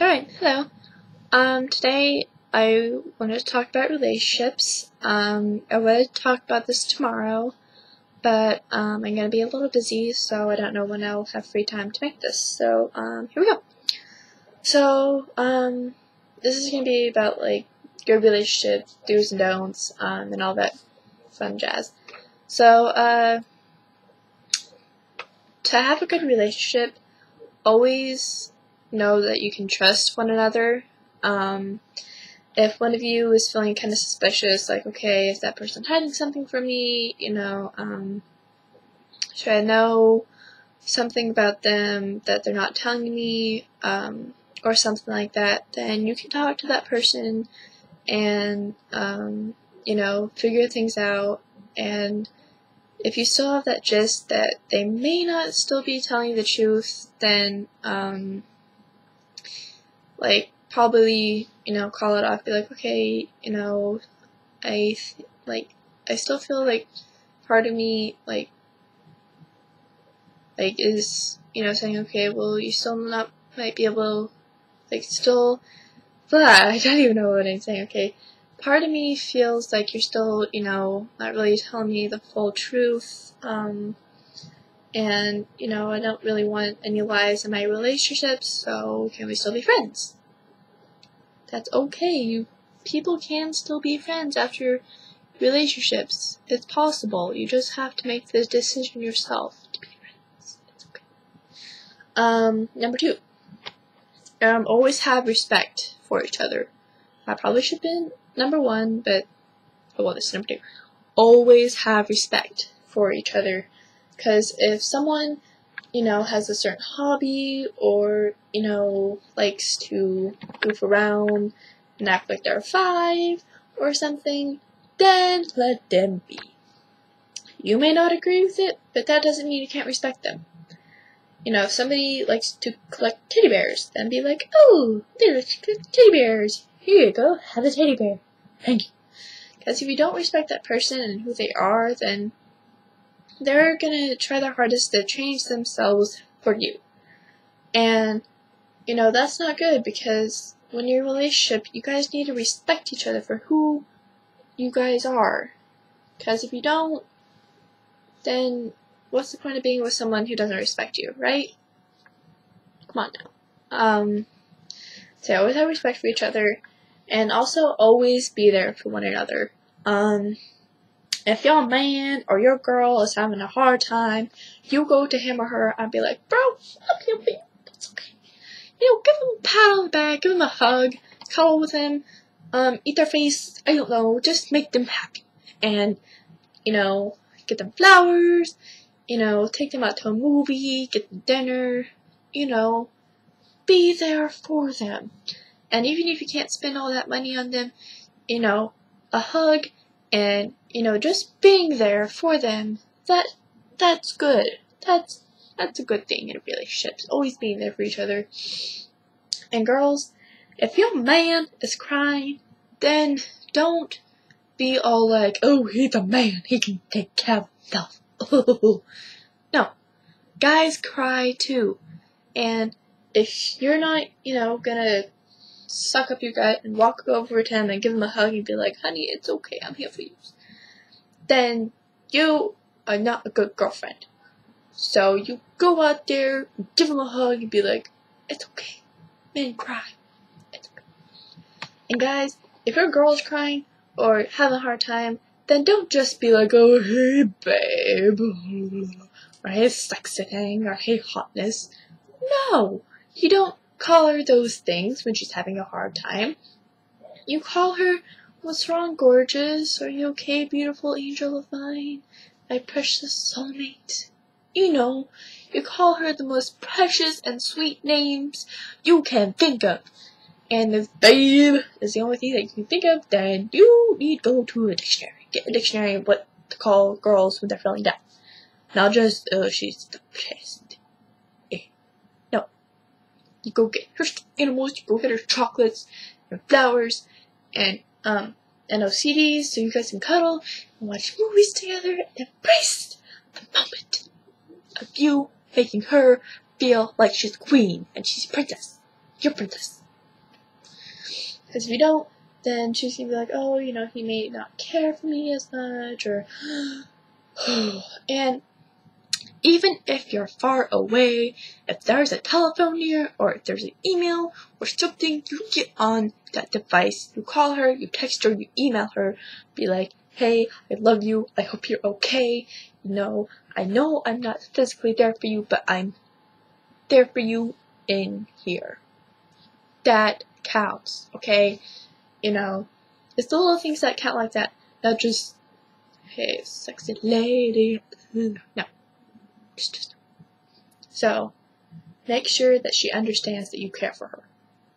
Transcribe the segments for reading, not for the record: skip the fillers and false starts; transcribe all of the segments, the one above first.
Alright, hello. Today I wanted to talk about relationships. I would talk about this tomorrow, but I'm gonna be a little busy, so I don't know when I'll have free time to make this. So, here we go. So, this is gonna be about, like, good relationship, do's and don'ts, and all that fun jazz. So, to have a good relationship, always know that you can trust one another. If one of you is feeling kind of suspicious, like, okay, is that person hiding something from me? Should I know something about them that they're not telling me, or something like that, then you can talk to that person and, figure things out. And if you still have that gist that they may not still be telling you the truth, then, probably, call it off, be like, okay, I still feel like part of me, is, saying, okay, well, you still might be able, I don't even know what I'm saying, okay, part of me feels like you're still, not really telling me the full truth, and, I don't really want any lies in my relationships, so can we still be friends? That's okay. People can still be friends after relationships. It's possible. You just have to make the decision yourself to be friends. It's okay. Number 2. Always have respect for each other. I probably should have been number 1, but this is number 2. Always have respect for each other. Because if someone, has a certain hobby or, likes to goof around and act like they're 5 or something, then let them be. You may not agree with it, but that doesn't mean you can't respect them. If somebody likes to collect teddy bears, then be like, oh, there's teddy bears. Here you go, have a teddy bear. Thank you. Because if you don't respect that person and who they are, then they're gonna try their hardest to change themselves for you. And, that's not good, because when you're in a relationship, you guys need to respect each other for who you guys are. Because if you don't, then what's the point of being with someone who doesn't respect you, right? Come on now. So always have respect for each other, and also always be there for one another. If your man or your girl is having a hard time, you go to him or her and be like, bro, I'm here for you. It's okay. Give them a pat on the back, give them a hug, cuddle with them, eat their face, I don't know, just make them happy. And, get them flowers, take them out to a movie, get them dinner, be there for them. And even if you can't spend all that money on them, a hug and, just being there for them, that's good. That's a good thing in a relationship. Always being there for each other. And girls, if your man is crying, then don't be all like, oh, he's a man, he can take care of himself. No. Guys cry too. And if you're not, gonna suck up your gut and walk over to him and give him a hug and be like, honey, it's okay, I'm here for you, then you are not a good girlfriend. So you go out there, give him a hug, and be like, it's okay. Men cry. It's okay. And guys, if your girl is crying or having a hard time, then don't just be like, oh, hey, babe, or hey, sexy thing, or hey, hotness. No, you don't call her those things when she's having a hard time. You call her, what's wrong, gorgeous? Are you okay, beautiful angel of mine? My precious soulmate. You call her the most precious and sweet names you can think of. And if babe is the only thing that you can think of, then you need to go to a dictionary. Get a dictionary of what to call girls when they're feeling down. Not just, oh, she's depressed. No. You go get her animals, you go get her chocolates, and flowers, and CDs so you guys can cuddle and watch movies together and embrace the moment of you making her feel like she's queen and she's a princess. Your princess. Because if you don't, then she's going to be like, oh, you know, he may not care for me as much, or, and even if you're far away, if there's a telephone near, or if there's an email or something, you get on that device, you call her, you text her, you email her, be like, hey, I love you, I hope you're okay, you know I'm not physically there for you, but I'm there for you in here. That counts, okay? You know, it's the little things that count like that, not just, hey, sexy lady, no. Just. So, make sure that she understands that you care for her.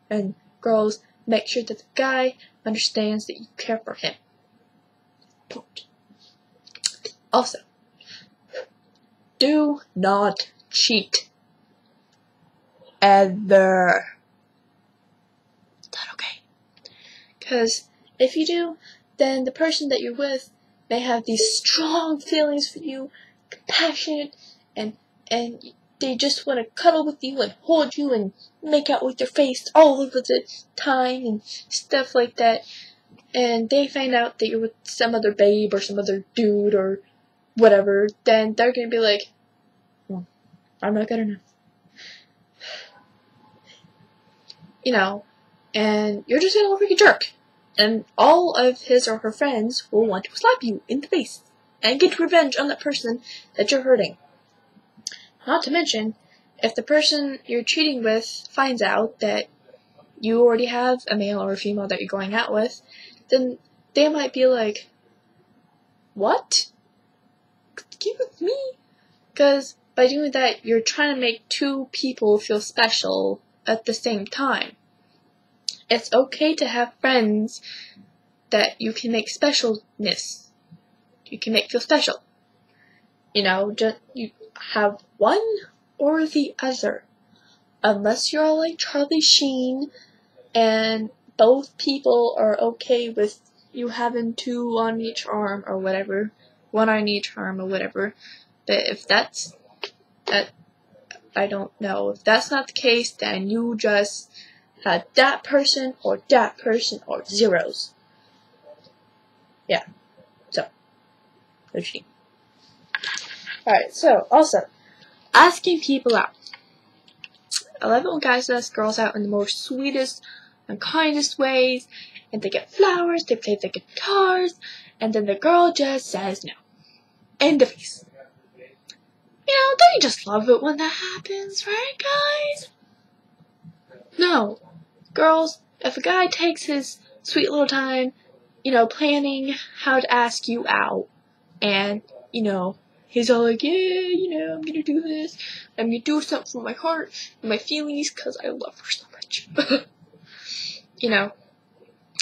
And girls, make sure that the guy understands that you care for him. Point. Also, do not cheat. Ever. Is that okay? Because if you do, then the person that you're with may have these strong feelings for you, compassionate, and they just want to cuddle with you and hold you and make out with your face all over the time and stuff like that. And they find out that you're with some other babe or some other dude or whatever, then they're going to be like, well, I'm not good enough. You know, and you're just going to look like a jerk. And all of his or her friends will want to slap you in the face and get revenge on that person that you're hurting. Not to mention, if the person you're cheating with finds out that you already have a male or a female that you're going out with, then they might be like, what? Get with me? Because by doing that, you're trying to make two people feel special at the same time. It's okay to have friends that you can make specialness. You can make feel special. You know, just you have one or the other. Unless you're like Charlie Sheen and both people are okay with you having two on each arm or whatever, one on each arm or whatever. But if that, I don't know. If that's not the case, then you just have that person or zeros. Yeah. So, no cheating. Alright, so, also, asking people out. I love it when guys ask girls out in the most sweetest and kindest ways, and they get flowers, they play the guitars, and then the girl just says no. In the face. You know, don't you just love it when that happens, right, guys? No. Girls, if a guy takes his sweet little time, you know, planning how to ask you out, and, you know, he's all like, yeah, you know, I'm gonna do this. I'm gonna do something for my heart and my feelings because I love her so much. You know,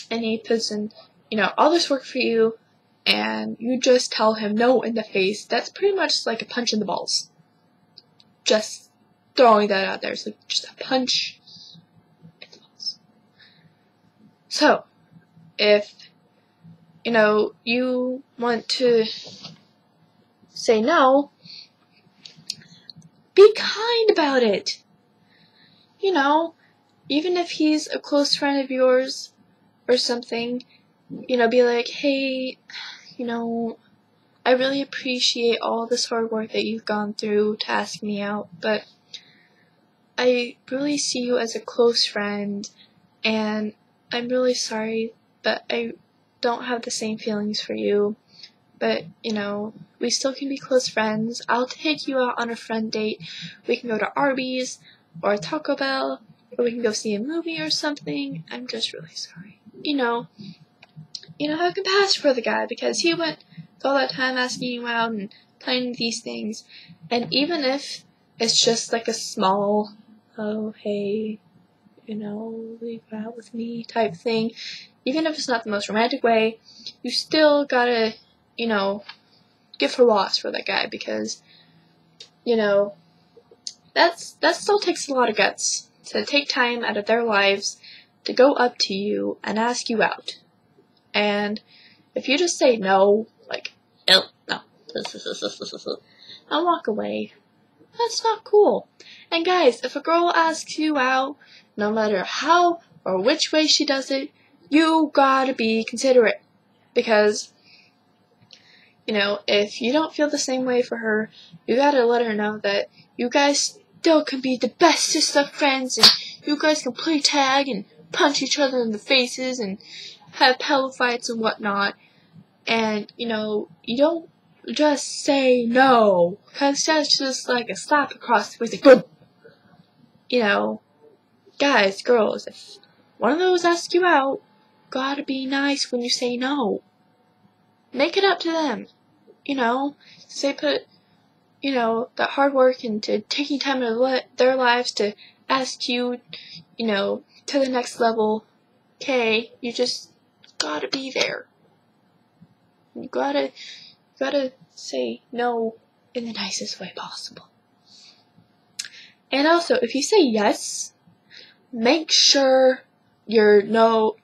and he puts in, you know, all this work for you, and you just tell him no in the face. That's pretty much like a punch in the balls. Just throwing that out there. It's like just a punch in the balls. So, if, you know, you want to say no, be kind about it. You know, even if he's a close friend of yours or something, you know, be like, hey, you know, I really appreciate all this hard work that you've gone through to ask me out, but I really see you as a close friend, and I'm really sorry, but I don't have the same feelings for you. But, you know, we still can be close friends. I'll take you out on a friend date. We can go to Arby's or Taco Bell, or we can go see a movie or something. I'm just really sorry. You know, have compassion for the guy because he went all that time asking you out and planning these things. And even if it's just like a small, oh, hey, you know, will you go out with me type thing, even if it's not the most romantic way, you still gotta, you know, give her loss for that guy because, you know, that still takes a lot of guts to take time out of their lives to go up to you and ask you out. And if you just say no, like, no, and walk away, that's not cool. And guys, if a girl asks you out, no matter how or which way she does it, you gotta be considerate. Because, you know, if you don't feel the same way for her, you gotta let her know that you guys still can be the bestest of friends, and you guys can play tag and punch each other in the faces and have pillow fights and whatnot. And, you know, you don't just say no, because that's just like a slap across the face, like, boom! You know, guys, girls, if one of those asks you out, gotta be nice when you say no. Make it up to them. You know, say put, you know, that hard work into taking time out of their lives to ask you, you know, to the next level. Okay, you just gotta be there. You gotta say no in the nicest way possible. And also, if you say yes, make sure you know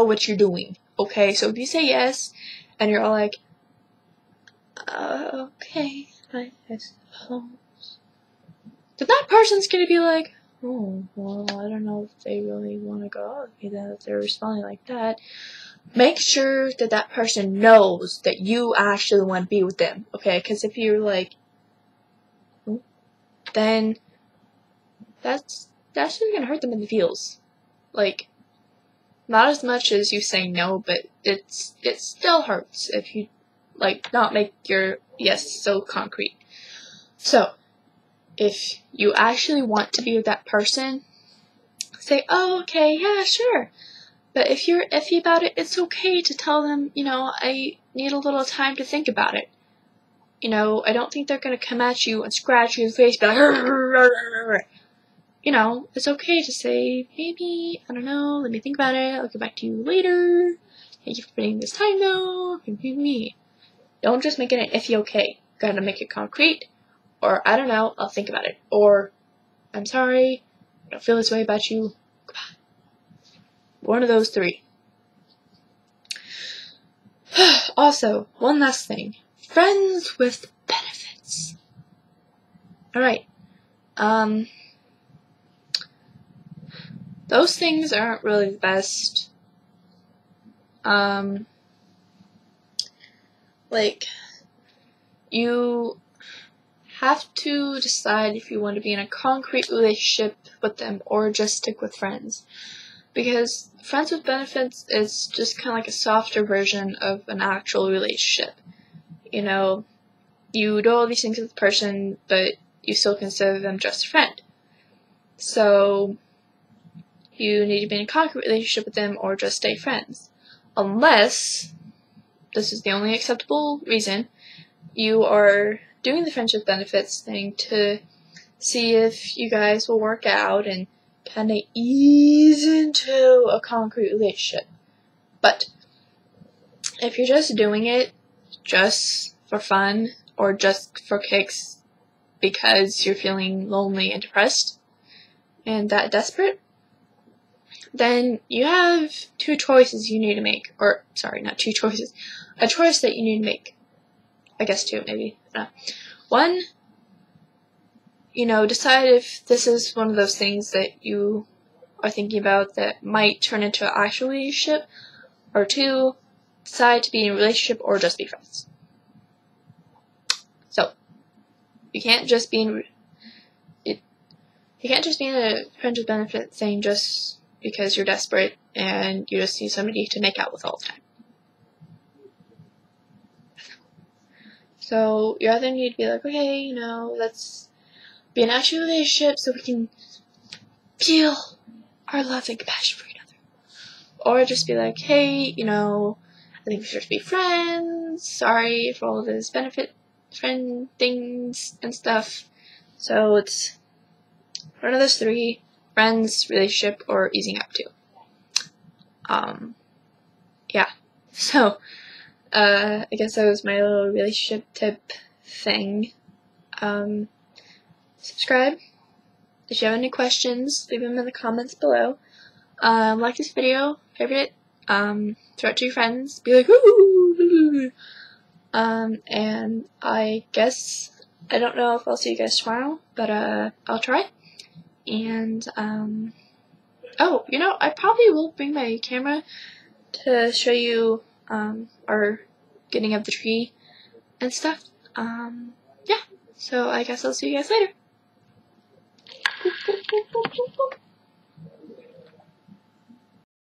what you're doing. Okay, so if you say yes, and you're all like, okay, I suppose, then that person's gonna be like, oh, well, I don't know if they really want to go out with me then if they're responding like that. Make sure that that person knows that you actually want to be with them, okay? Because if you're like, then that's just gonna hurt them in the feels. Like, not as much as you say no, but it still hurts if you, like, not make your yes so concrete. So, if you actually want to be with that person, say, oh, okay, yeah, sure. But if you're iffy about it, it's okay to tell them, you know, I need a little time to think about it. You know, I don't think they're going to come at you and scratch you in the face, be like, you know, it's okay to say, maybe, I don't know, let me think about it, I'll get back to you later. Thank you for spending this time, though. Don't just make it an iffy okay. Gotta make it concrete, or, I don't know, I'll think about it. Or, I'm sorry, I don't feel this way about you. Goodbye. One of those three. Also, one last thing. Friends with benefits. Alright. Those things aren't really the best. Like, you have to decide if you want to be in a concrete relationship with them or just stick with friends. Because friends with benefits is just kind of like a softer version of an actual relationship. You know, you do all these things with the person, but you still consider them just a friend. So, you need to be in a concrete relationship with them or just stay friends. Unless, this is the only acceptable reason, you are doing the friendship benefits thing to see if you guys will work out and kind of ease into a concrete relationship. But if you're just doing it just for fun or just for kicks because you're feeling lonely and depressed and that desperate, then you have two choices you need to make. Or, sorry, not two choices. A choice that you need to make. I guess two, maybe. One, you know, decide if this is one of those things that you are thinking about that might turn into an actual relationship. Or two, decide to be in a relationship or just be friends. So, you can't just be in a friendship benefit thing just because you're desperate and you just need somebody to make out with all the time. So, you either need to be like, okay, you know, let's be in an actual relationship so we can feel our love and compassion for each other. Or just be like, hey, you know, I think we should be friends. Sorry for all this benefit friend things and stuff. So, it's one of those three: friends, relationship, or easing up to. Yeah. So, I guess that was my little relationship tip thing. Subscribe. If you have any questions, leave them in the comments below. Like this video, favorite it, throw it to your friends, be like, ooh! And I guess, I don't know if I'll see you guys tomorrow, but, I'll try. And, Oh, you know, I probably will bring my camera to show you our getting of the tree and stuff. Yeah. So I guess I'll see you guys later.